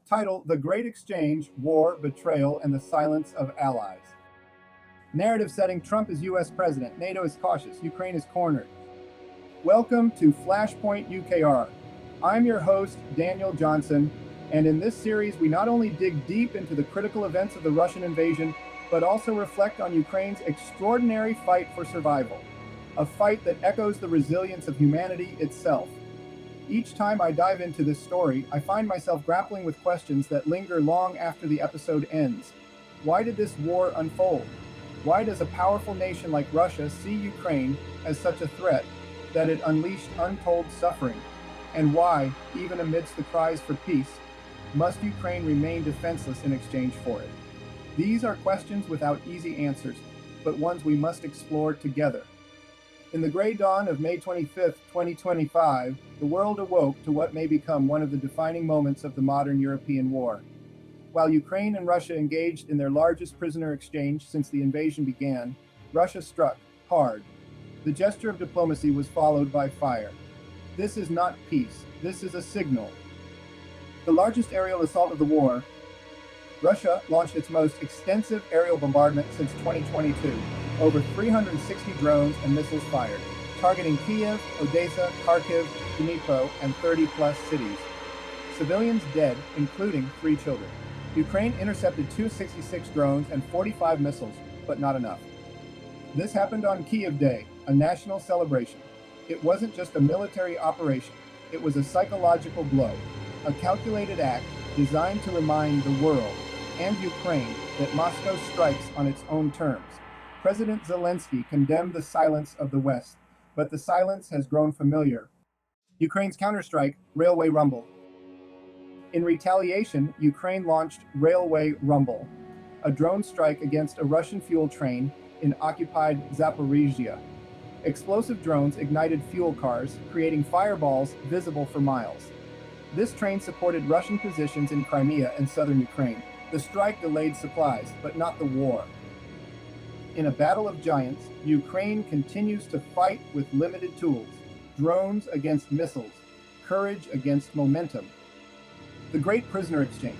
Title: The Great Exchange, War, Betrayal, and the Silence of Allies. Narrative setting: Trump is US President, NATO is cautious, Ukraine is cornered. Welcome to Flashpoint UKR. I'm your host, Daniel Johnson, and in this series we not only dig deep into the critical events of the Russian invasion, but also reflect on Ukraine's extraordinary fight for survival, a fight that echoes the resilience of humanity itself. Each time I dive into this story, I find myself grappling with questions that linger long after the episode ends. Why did this war unfold? Why does a powerful nation like Russia see Ukraine as such a threat that it unleashed untold suffering? And why, even amidst the cries for peace, must Ukraine remain defenseless in exchange for it? These are questions without easy answers, but ones we must explore together. In the gray dawn of May 25, 2025, the world awoke to what may become one of the defining moments of the modern European war. While Ukraine and Russia engaged in their largest prisoner exchange since the invasion began, Russia struck hard. The gesture of diplomacy was followed by fire. This is not peace, this is a signal. The largest aerial assault of the war, Russia launched its most extensive aerial bombardment since 2022. Over 360 drones and missiles fired, targeting Kiev, Odessa, Kharkiv, Dnipro, and 30-plus cities. Civilians dead, including 3 children. Ukraine intercepted 266 drones and 45 missiles, but not enough. This happened on Kiev Day, a national celebration. It wasn't just a military operation, it was a psychological blow, a calculated act designed to remind the world and Ukraine that Moscow strikes on its own terms. President Zelensky condemned the silence of the West, but the silence has grown familiar. Ukraine's counterstrike, Railway Rumble. In retaliation, Ukraine launched Railway Rumble, a drone strike against a Russian fuel train in occupied Zaporizhia. Explosive drones ignited fuel cars, creating fireballs visible for miles. This train supported Russian positions in Crimea and southern Ukraine. The strike delayed supplies, but not the war. In a battle of giants, Ukraine continues to fight with limited tools, drones against missiles, courage against momentum. The Great Prisoner Exchange.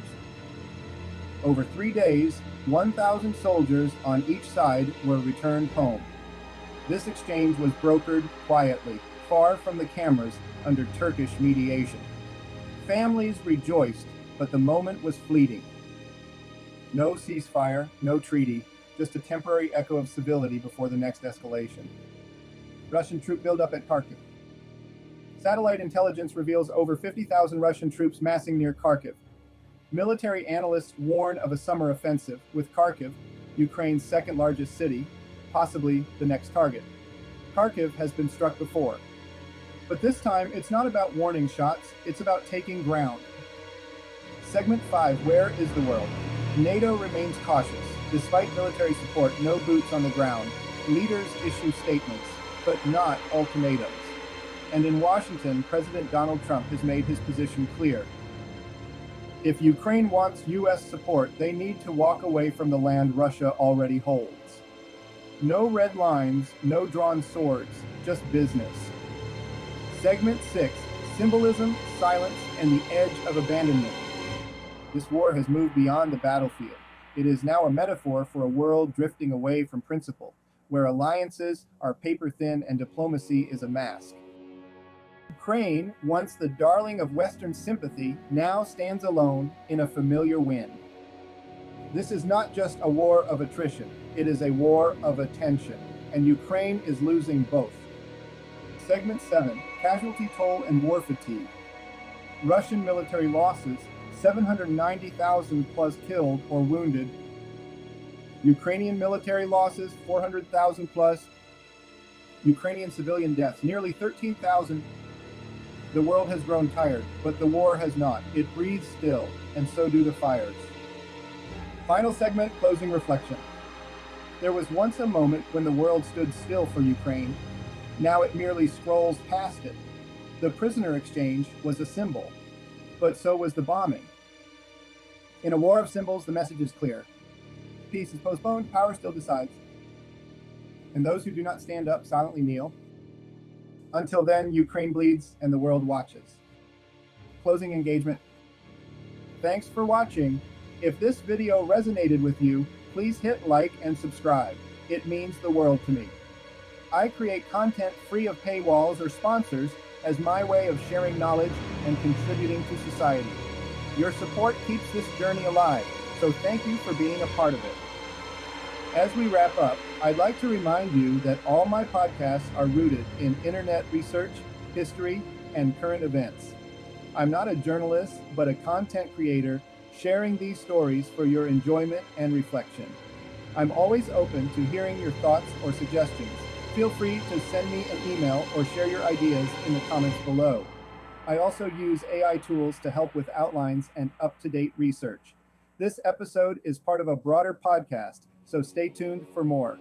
Over 3 days, 1,000 soldiers on each side were returned home. This exchange was brokered quietly, far from the cameras, under Turkish mediation. Families rejoiced, but the moment was fleeting. No ceasefire, no treaty, just a temporary echo of civility before the next escalation. Russian troop buildup at Kharkiv. Satellite intelligence reveals over 50,000 Russian troops massing near Kharkiv. Military analysts warn of a summer offensive, with Kharkiv, Ukraine's second largest city, possibly the next target. Kharkiv has been struck before. But this time, it's not about warning shots, it's about taking ground. Segment 5, Where is the world? NATO remains cautious. Despite military support, no boots on the ground. Leaders issue statements, but not ultimatums. And in Washington, President Donald Trump has made his position clear. If Ukraine wants U.S. support, they need to walk away from the land Russia already holds. No red lines, no drawn swords, just business. Segment 6, Symbolism, Silence, and the Edge of Abandonment. This war has moved beyond the battlefield. It is now a metaphor for a world drifting away from principle, where alliances are paper-thin and diplomacy is a mask. Ukraine, once the darling of Western sympathy, now stands alone in a familiar wind. This is not just a war of attrition, it is a war of attention, and Ukraine is losing both. Segment 7, Casualty Toll and War Fatigue. Russian military losses, 790,000 plus killed or wounded. Ukrainian military losses, 400,000 plus. Ukrainian civilian deaths, nearly 13,000. The world has grown tired, but the war has not. It breathes still, and so do the fires. Final segment, Closing Reflection. There was once a moment when the world stood still for Ukraine. Now it merely scrolls past it. The prisoner exchange was a symbol, but so was the bombing. In a war of symbols, the message is clear. Peace is postponed, power still decides. And those who do not stand up silently kneel. Until then, Ukraine bleeds and the world watches. Closing engagement. Thanks for watching. If this video resonated with you, please hit like and subscribe. It means the world to me. I create content free of paywalls or sponsors as my way of sharing knowledge and contributing to society. Your support keeps this journey alive, so thank you for being a part of it. As we wrap up, I'd like to remind you that all my podcasts are rooted in internet research, history, and current events. I'm not a journalist, but a content creator sharing these stories for your enjoyment and reflection. I'm always open to hearing your thoughts or suggestions. Feel free to send me an email or share your ideas in the comments below. I also use AI tools to help with outlines and up-to-date research. This episode is part of a broader podcast, so stay tuned for more.